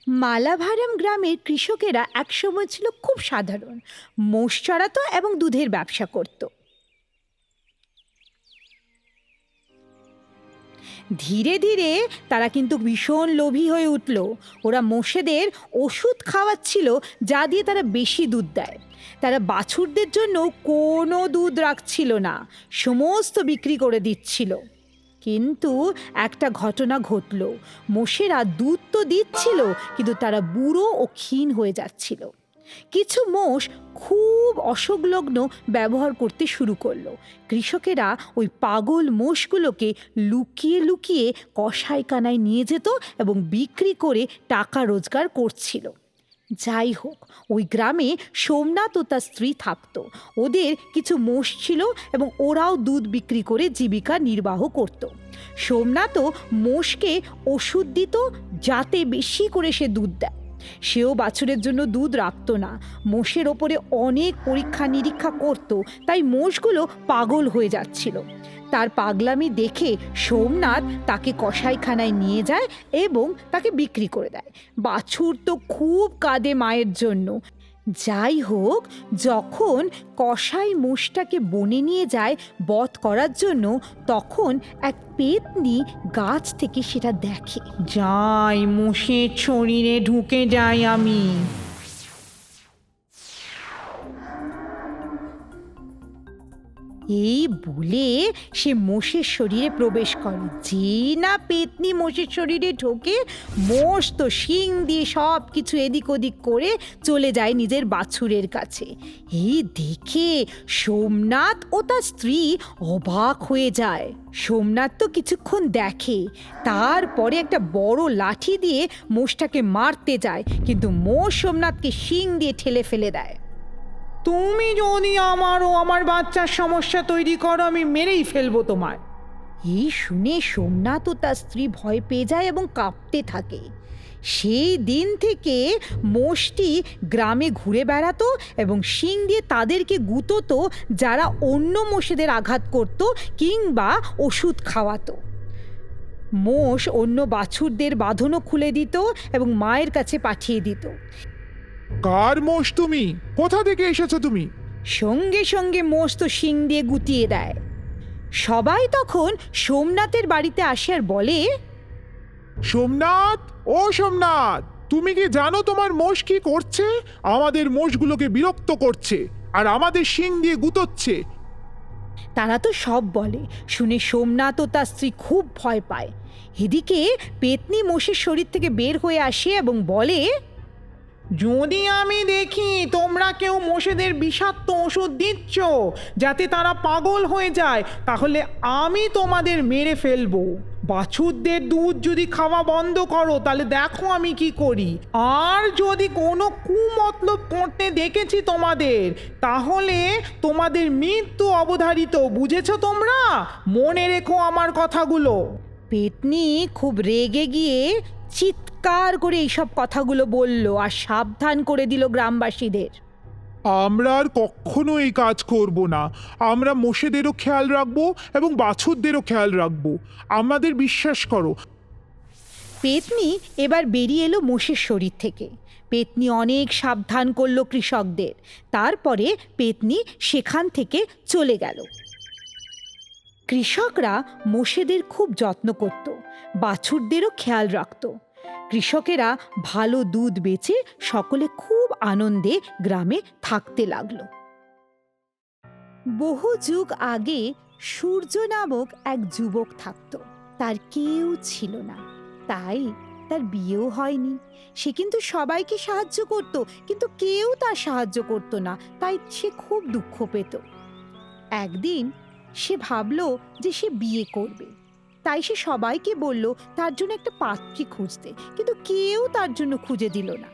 মালাভারাম গ্রামের কৃষকেরা একসময় ছিল খুব সাধারণ। মোষ চড়াতো এবং দুধের ব্যবসা করত। ধীরে ধীরে তারা কিন্তু ভীষণ লোভী হয়ে উঠল। ওরা মোষেদের ওষুধ খাওয়াচ্ছিল, যা দিয়ে তারা বেশি দুধ দেয়। তারা বাছুরদের জন্য কোনো দুধ রাখছিল না, সমস্ত বিক্রি করে দিচ্ছিল। কিন্তু একটা ঘটনা ঘটল। মোষেরা দুধ তো দিচ্ছিল, কিন্তু তারা বুড়ো ও ক্ষীণ হয়ে যাচ্ছিল। কিছু মোষ খুব অসংলগ্ন ব্যবহার করতে শুরু করলো। কৃষকেরা ওই পাগল মোষগুলোকে লুকিয়ে লুকিয়ে কসাইখানায় নিয়ে যেত এবং বিক্রি করে টাকা রোজগার করছিল। যাই হোক, ওই গ্রামে সোমনাথ ও তার স্ত্রী থাকতো। ওদের কিছু মোষ ছিল এবং ওরাও দুধ বিক্রি করে জীবিকা নির্বাহ করত। সোমনাথও মোষকে ওষুধ দিত, যাতে বেশি করে সে দুধ দেয়। সেও বাছুরের জন্য দুধ রাখতো না, মোষের ওপরে অনেক পরীক্ষা নিরীক্ষা করত, তাই মোষগুলো পাগল হয়ে যাচ্ছিল। তার পাগলামি দেখে সোমনাথ তাকে কসাইখানায় নিয়ে যায় এবং তাকে বিক্রি করে দেয়। বাছুর তো খুব কাঁদে মায়ের জন্য। যাই হোক, যখন কসাই মোষটাকে বনে নিয়ে যায় বধ করার জন্য, তখন এক পেতনি গাছ থেকে সেটা দেখে। যাই, মোষের শরীরে ঢুকে যাই আমি। এই বলে সে মোষের শরীরে প্রবেশ করে। যে না পেতনি মোষের শরীরে ঢোকে, মোষ তো শিং দিয়ে সব কিছু এদিক ওদিক করে চলে যায় নিজের বাছুরের কাছে। এই দেখে সোমনাথ ও তার স্ত্রী অবাক হয়ে যায়। সোমনাথ তো কিছুক্ষণ দেখে, তারপরে একটা বড় লাঠি দিয়ে মোষটাকে মারতে যায়, কিন্তু মোষ সোমনাথকে শিং দিয়ে ঠেলে ফেলে দেয়। তুমি যদি আমার ও আমার বাচ্চার সমস্যা তৈরি করো, আমি মেরেই ফেলবো তোমায়। এই শুনে সোমনাথ ও তার স্ত্রী ভয় পেয়ে যায় এবং কাঁপতে থাকে। সেই দিন থেকে মোষটি গ্রামে ঘুরে বেড়াতো এবং শিং দিয়ে তাদেরকে গুঁতোতো যারা অন্য মোষেদের আঘাত করত কিংবা ওষুধ খাওয়াতো। মোষ অন্য বাছুরদের বাঁধনও খুলে দিত এবং মায়ের কাছে পাঠিয়ে দিত। কার মোষ তুমি? কোথা থেকে এসেছো তুমি? সঙ্গে সঙ্গে মোষ তো শিং দিয়ে গুতিয়ে দেয়। সবাই তখন সোমনাথের বাড়িতে আসে আর বলে, সোমনাথ, ও সোমনাথ, তুমি কি জানো তোমার মোষ কি করছে? আমাদের মোষগুলোকে বিরক্ত করছে আর আমাদের শিং দিয়ে গুতোচ্ছে। তারা তো সব বলে। শুনে সোমনাথ ও তার স্ত্রী খুব ভয় পায়। এদিকে পেতনি মোষের শরীর থেকে বের হয়ে আসে এবং বলে, যদি আমি দেখি তোমরা কেউ মোষেদের বিষাক্ত ওষুধ দিচ্ছ যাতে তারা পাগল হয়ে যায়, তাহলে আমি তোমাদের মেরে ফেলবো। বাছুরদের দুধ যদি খাওয়া বন্ধ করো, তাহলে দেখো আমি কি করি। আর যদি কোনো কুমতলব করতে দেখেছি তোমাদের, তাহলে তোমাদের মৃত্যু অবধারিত। বুঝেছো তোমরা? মনে রেখো আমার কথাগুলো। পেতনি খুব রেগে গিয়ে চিৎকার করে এইসব কথাগুলো বলল আর সাবধান করে দিল গ্রামবাসীদের। আমরা আর কখনো এই কাজ করব না। আমরা মোষেদেরও খেয়াল রাখবো এবং বাছুরদেরও খেয়াল রাখবো। আমাদের বিশ্বাস করো। পেতনি এবার বেরিয়ে এলো মোষের শরীর থেকে। পেতনি অনেক সাবধান করলো কৃষকদের। তারপরে পেতনি সেখান থেকে চলে গেল। কৃষকরা মোষেদের খুব যত্ন করত, বাছুরদেরও খেয়াল রাখত। কৃষকেরা ভালো দুধ বেচে সকলে খুব আনন্দে গ্রামে থাকতে লাগলো। বহু যুগ আগে সূর্য নামক এক যুবক থাকত। তার কেউ ছিল না, তাই তার বিয়েও হয়নি। সে কিন্তু সবাইকে সাহায্য করত, কিন্তু কেউ তার সাহায্য করত না, তাই সে খুব দুঃখ পেত। একদিন সে ভাবল যে সে বিয়ে করবে, তাই সে সবাইকে বলল তার জন্য একটা পাত্রী খুঁজতে, কিন্তু কেউ তার জন্য খুঁজে দিল না।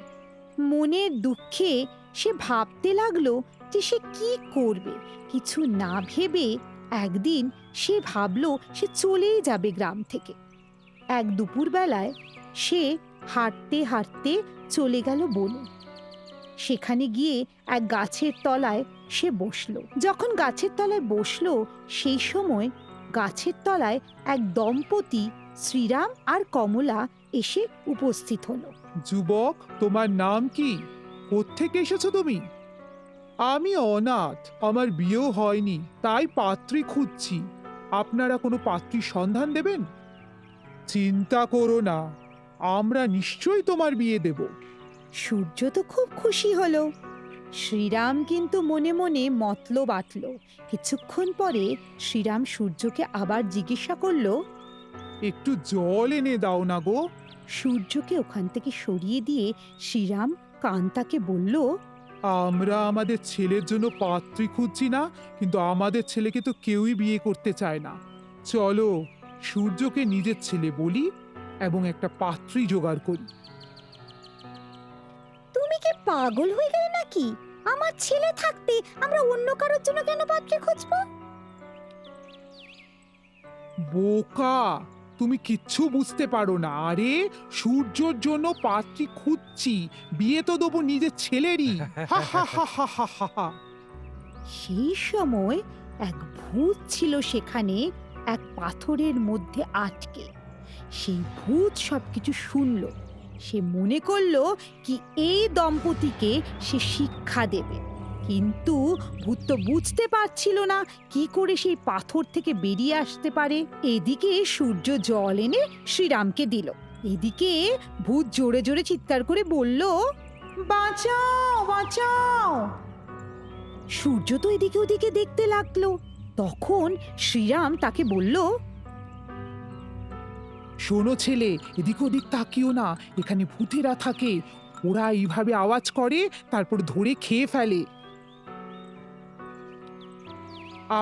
মনের দুঃখে সে ভাবতে লাগলো যে সে কি করবে। কিছু না ভেবে একদিন সে ভাবল সে চলেই যাবে গ্রাম থেকে। এক দুপুরবেলায় সে হাঁটতে হাঁটতে চলে গেল বনে। সেখানে গিয়ে এক গাছের তলায় সে বসলো। যখন গাছের তলায় বসলো, সেই সময় গাছের তলায় এক দম্পতি শ্রীরাম আর কমলা এসে উপস্থিত হলো। যুবক, তোমার নাম কি? কোত্থেকে এসেছো তুমি? আমি অনাথ, আমার বিয়েও হয়নি, তাই পাত্রী খুঁজছি। আপনারা কোনো পাত্রীর সন্ধান দেবেন? চিন্তা করো না, আমরা নিশ্চয়ই তোমার বিয়ে দেব। সূর্য তো খুব খুশি হলো। শ্রীরাম কিন্তু মনে মনে মতলব আঁটল। কিছুক্ষণ পরে শ্রীরাম সূর্যকে আবার জিজ্ঞাসা করলো। একটু জল এনে দাও না গো। সূর্যকে ওখান থেকে সরিয়ে দিয়ে শ্রীরাম কান্তাকে বলল, আমরা আমাদের ছেলের জন্য পাত্রী খুঁজছি না, কিন্তু আমাদের ছেলেকে তো কেউই বিয়ে করতে চায় না। চলো সূর্যকে নিজের ছেলে বলি এবং একটা পাত্রী জোগাড় করি। তুমি কি পাগল হয়ে গেলে নাকি? আমার ছেলে থাকতে আমরা অন্য কারোর জন্য কেন পাত্রী খুঁজবো? বোকা, তুমি কিচ্ছু বুঝতে পারো না। আরে সূর্যর জন্য পাত্রী খুঁজছি, বিয়ে তো দেবো নিজের ছেলেরই। হা হা হা হা হা হা হা। সেই সময় এক ভূত ছিল সেখানে, এক পাথরের মধ্যে আটকে। সেই ভূত সবকিছু শুনল। সে মনে করলো কি এই দম্পতিকে সে শিক্ষা দেবে, কিন্তু ভূত তো বুঝতে পারছিল না কি করে সেই পাথর থেকে বেরিয়ে আসতে পারে। এদিকে সূর্য জল এনে শ্রীরামকে দিল, এদিকে ভূত জোরে জোরে চিৎকার করে বলল, বাঁচাও বাঁচাও। সূর্য তো এদিকে ওদিকে দেখতে লাগলো। তখন শ্রীরাম তাকে বলল, শোনো ছেলে, এদিক ওদিক তাকিও না, এখানে ভূতেরা থাকে। ওরা এইভাবে আওয়াজ করে, তারপর ধরে খেয়ে ফেলে।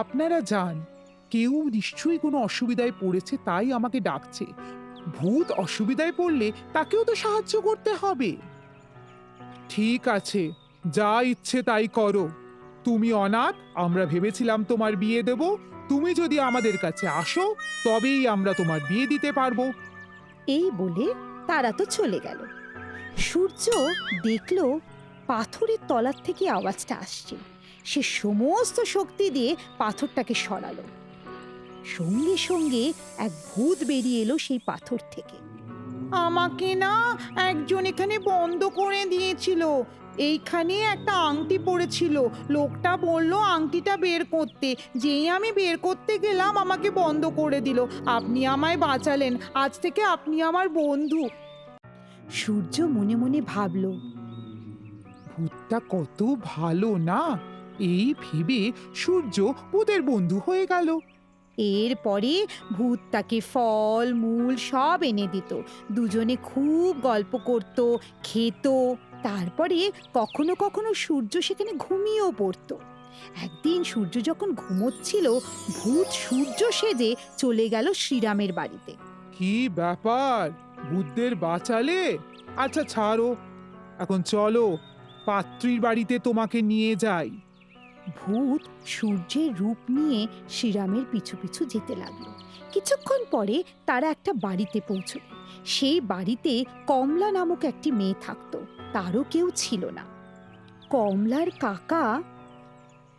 আপনারা যান, কেউ নিশ্চয়ই কোনো অসুবিধায় পড়েছে তাই আমাকে ডাকছে। ভূত অসুবিধায় পড়লে তাকেও তো সাহায্য করতে হবে। ঠিক আছে, যা ইচ্ছে তাই করো। তুমি অনাথ, আমরা ভেবেছিলাম তোমার বিয়ে দেব। তুমি যদি আমাদের কাছে আসো তবেই আমরা তোমার বিয়ে দিতে পারবো। এই বলে তারা তো চলে গেল। সূর্য দেখলো পাথরের তলার থেকে আওয়াজটা আসছে। সে সমস্ত শক্তি দিয়ে পাথরটাকে সরালো। সঙ্গে সঙ্গে এক ভূত বেরিয়ে এলো সেই পাথর থেকে। আমাকে না একজন এখানে বন্ধ করে দিয়েছিল। এইখানে একটা আংটি পড়েছিল, লোকটা বলল আংটিটা বের করতে। যেই আমি বের করতে গেলাম আমাকে বন্ধ করে দিল। আপনি আমায় বাঁচালেন, আজ থেকে আপনি আমার বন্ধু। সূর্য মনে মনে ভাবল, ভূতটা কত ভালো না, এই ভেবে সূর্য ভূতের বন্ধু হয়ে গেল। এরপরে ভূত তাকে ফল মূল সব এনে দিত। দুজনে খুব গল্প করত, খেত। তারপরে কখনো কখনো সূর্য সেখানে ঘুমিয়েও পড়তো। একদিন সূর্য যখন ঘুমোচ্ছিল, ভূত সূর্য সেজে চলে গেল শ্রীরামের বাড়িতে। কি ব্যাপার, ভূতদের বাঁচালে? আচ্ছা ছাড়ো, এখন চলো পাত্রীর বাড়িতে তোমাকে নিয়ে যাই। ভূত সূর্যের রূপ নিয়ে শ্রীরামের পিছু পিছু যেতে লাগলো। কিছুক্ষণ পরে তারা একটা বাড়িতে পৌঁছল। সেই বাড়িতে কমলা নামক একটি মেয়ে থাকতো, তারও কেউ ছিল না। কমলার কাকা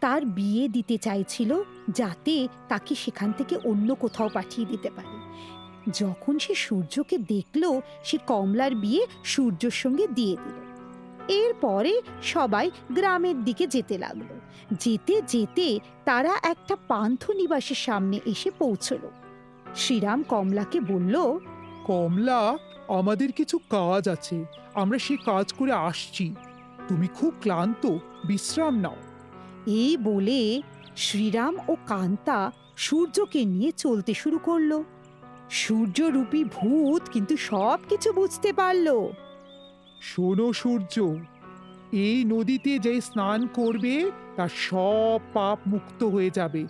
তার বিয়ে দিতে চাইছিল, যাতে তাকে সেখান থেকে অন্য কোথাও পাঠিয়ে দিতে পারে। যখন সে সূর্যকে দেখলো, সে কমলার বিয়ে সূর্যর সঙ্গে দিয়ে দিল। এরপরে সবাই গ্রামের দিকে যেতে লাগলো। যেতে যেতে তারা একটা পান্থ নিবাসের সামনে এসে পৌঁছলো। শ্রীরাম কমলাকে বলল, কমলা, আমাদের কিছু কাজ আছে, আমরা সেই কাজ করে আসছি। তুমি খুব ক্লান্ত, বিশ্রাম নাও। এই বলে শ্রীরাম ও কান্তা সূর্যকে নিয়ে চলতে শুরু করলো। সূর্যরূপী ভূত কিন্তু সব কিছু বুঝতে পারলো। শোনো সূর্য, এই নদীতে যে স্নান করবে তার সব পাপ মুক্ত হয়ে যাবে।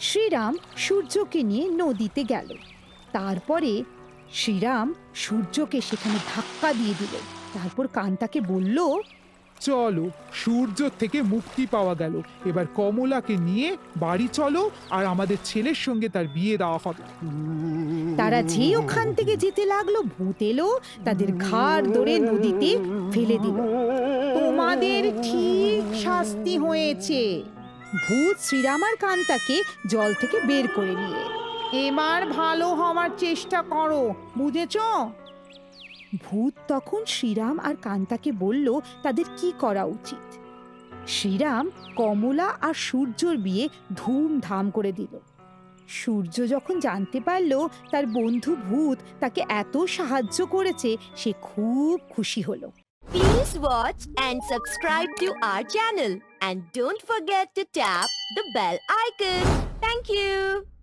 শ্রীরাম সূর্যকে নিয়ে নদীতে গেল। তারপরে শ্রীরাম সূর্যকে সেখানে ধাক্কা দিয়ে দিল। তারপর কান্তাকে বলল, চলো, সূর্য থেকে মুক্তি পাওয়া গেল। এবার কমলাকে নিয়ে বাড়ি চলো, আর আমাদের ছেলের সঙ্গে তার বিয়ে দেওয়া হবে। তারা যে ওখান থেকে যেতে লাগলো, ভূত এলো, তাদের ঘাড় ধরে নদীতে ফেলে দিল। তোমাদের ঠিক শাস্তি হয়েছে। ভূত শ্রীরাম আর কান্তাকে জল থেকে বের করে নিয়ে এলো। এবার ভালো হওয়ার চেষ্টা করো, বুঝেছো? ভূত তখন শ্রীরাম আর কান্তাকে বলল তাদের কি করা উচিত। শ্রীরাম কমলা আর সূর্যর বিয়ে ধুমধাম করে দিল। সূর্য যখন জানতে পারল তার বন্ধু ভূত তাকে এত সাহায্য করেছে, সে খুব খুশি হলো। Please watch and subscribe to our channel and don't forget to tap the bell icon. Thank you.